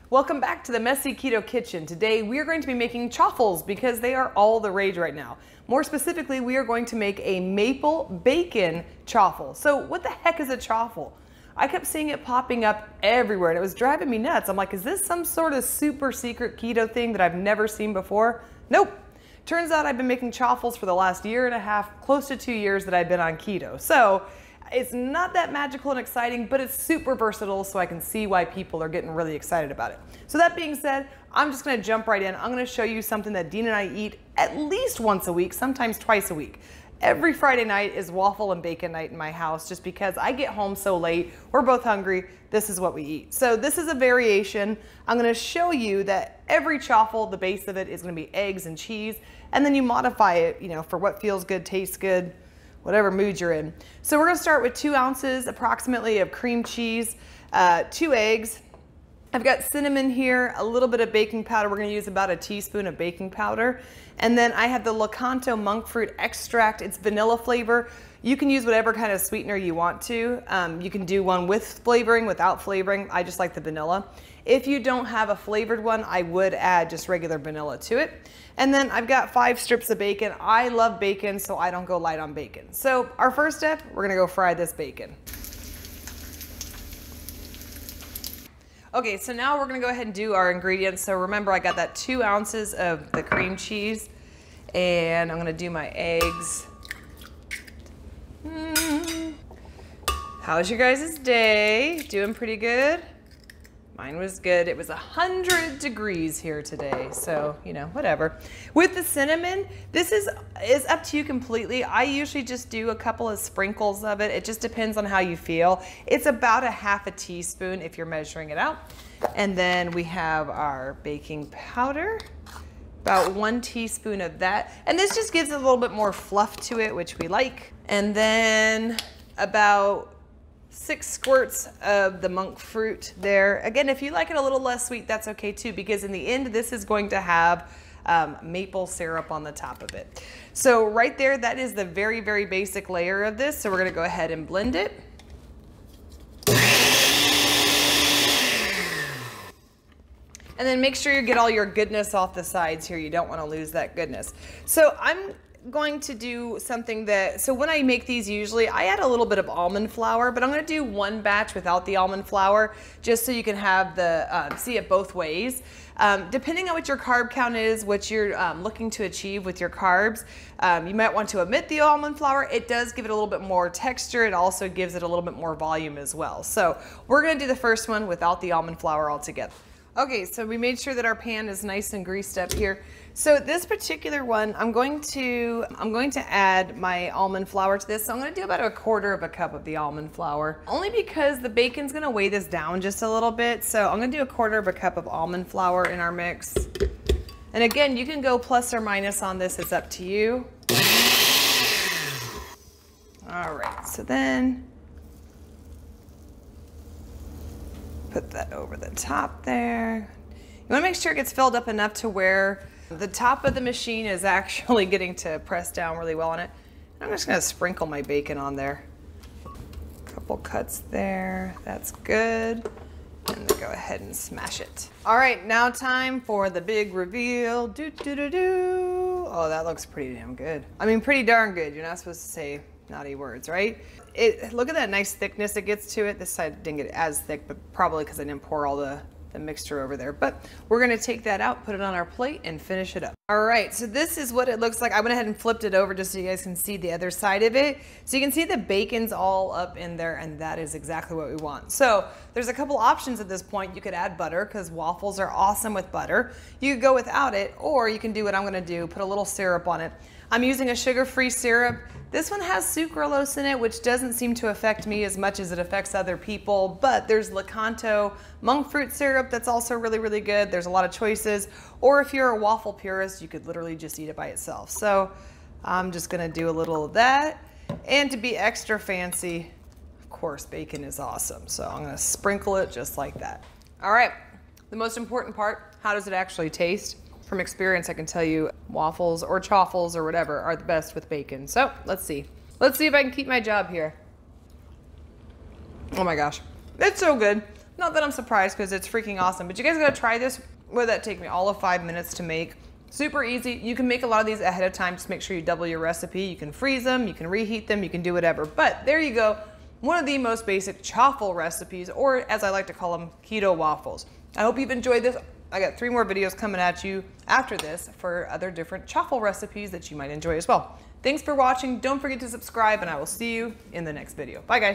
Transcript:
Welcome back to the Messy Keto Kitchen. Today we are going to be making chaffles because they are all the rage right now. More specifically, we are going to make a maple bacon chaffle. So what the heck is a chaffle? I kept seeing it popping up everywhere and it was driving me nuts. I'm like, is this some sort of super secret keto thing that I've never seen before? Nope. Turns out I've been making chaffles for the last year and a half, close to 2 years that I've been on keto. So it's not that magical and exciting, but it's super versatile, so I can see why people are getting really excited about it. So that being said, I'm just gonna jump right in. I'm gonna show you something that Dean and I eat at least once a week, sometimes twice a week. Every Friday night is waffle and bacon night in my house just because I get home so late, we're both hungry, this is what we eat. So this is a variation. I'm gonna show you that every chaffle, the base of it is gonna be eggs and cheese, and then you modify it, for what feels good, tastes good, whatever mood you're in. So we're gonna start with 2 ounces approximately of cream cheese, 2 eggs. I've got cinnamon here, a little bit of baking powder. We're gonna use about a teaspoon of baking powder. And then I have the Lakanto monk fruit extract. It's vanilla flavor. You can use whatever kind of sweetener you want to. You can do one with flavoring, without flavoring. I just like the vanilla. If you don't have a flavored one, I would add just regular vanilla to it. And then I've got 5 strips of bacon. I love bacon, so I don't go light on bacon. So our first step, we're gonna go fry this bacon. Okay, so now we're gonna go ahead and do our ingredients. So remember, I got that 2 ounces of the cream cheese, and I'm gonna do my eggs. How's your guys' day? Doing pretty good? Mine was good. It was 100 degrees here today, so, whatever. With the cinnamon, this is up to you completely. I usually just do a couple of sprinkles of it. It just depends on how you feel. It's about a half a teaspoon if you're measuring it out. And then we have our baking powder, about 1 teaspoon of that. And this just gives it a little bit more fluff to it, which we like. And then about 6 squirts of the monk fruit there. Again, if you like it a little less sweet, that's okay too, because in the end, this is going to have maple syrup on the top of it. So right there, that is the very, very basic layer of this. So we're gonna go ahead and blend it. And then make sure you get all your goodness off the sides here. You don't wanna lose that goodness. So I'm going to do something so when I make these, usually I add a little bit of almond flour, but I'm going to do 1 batch without the almond flour, just so you can have see it both ways. Depending on what your carb count is, what you're looking to achieve with your carbs, you might want to omit the almond flour. It does give it a little bit more texture. It also gives it a little bit more volume as well. So we're going to do the first one without the almond flour altogether. Okay, so we made sure that our pan is nice and greased up here. So this particular one, I'm going to add my almond flour to this. So I'm going to do about 1/4 cup of the almond flour, only because the bacon's going to weigh this down just a little bit. So I'm going to do 1/4 cup of almond flour in our mix. And again, you can go plus or minus on this. It's up to you. All right, so then put that over the top there. You want to make sure it gets filled up enough to where the top of the machine is actually getting to press down really well on it. I'm just going to sprinkle my bacon on there. A couple cuts there. That's good. And then go ahead and smash it. All right, now time for the big reveal. Oh, that looks pretty damn good. I mean, pretty darn good. You're not supposed to say naughty words, right? Look at that nice thickness it gets to it. This side didn't get as thick, but probably because I didn't pour all the mixture over there. But we're gonna take that out, put it on our plate, and finish it up. All right, so this is what it looks like. I went ahead and flipped it over just so you guys can see the other side of it. So you can see the bacon's all up in there, and that is exactly what we want. So there's a couple options at this point. You could add butter, because waffles are awesome with butter. You could go without it, or you can do what I'm gonna do, put a little syrup on it. I'm using a sugar-free syrup. This one has sucralose in it, which doesn't seem to affect me as much as it affects other people, but there's Lakanto monk fruit syrup that's also really, really good. There's a lot of choices. Or if you're a waffle purist, you could literally just eat it by itself. So I'm just gonna do a little of that. And to be extra fancy, of course, bacon is awesome. So I'm gonna sprinkle it just like that. All right, the most important part, how does it actually taste? From experience, I can tell you waffles or chaffles or whatever are the best with bacon. So let's see. Let's see if I can keep my job here. Oh my gosh, it's so good. Not that I'm surprised because it's freaking awesome, but you guys gotta try this. What did that take me? All of 5 minutes to make. Super easy. You can make a lot of these ahead of time. Just make sure you double your recipe. You can freeze them, you can reheat them, you can do whatever. But there you go. One of the most basic chaffle recipes, or as I like to call them, keto waffles. I hope you've enjoyed this. I got 3 more videos coming at you after this for other different chaffle recipes that you might enjoy as well. Thanks for watching. Don't forget to subscribe, and I will see you in the next video. Bye, guys.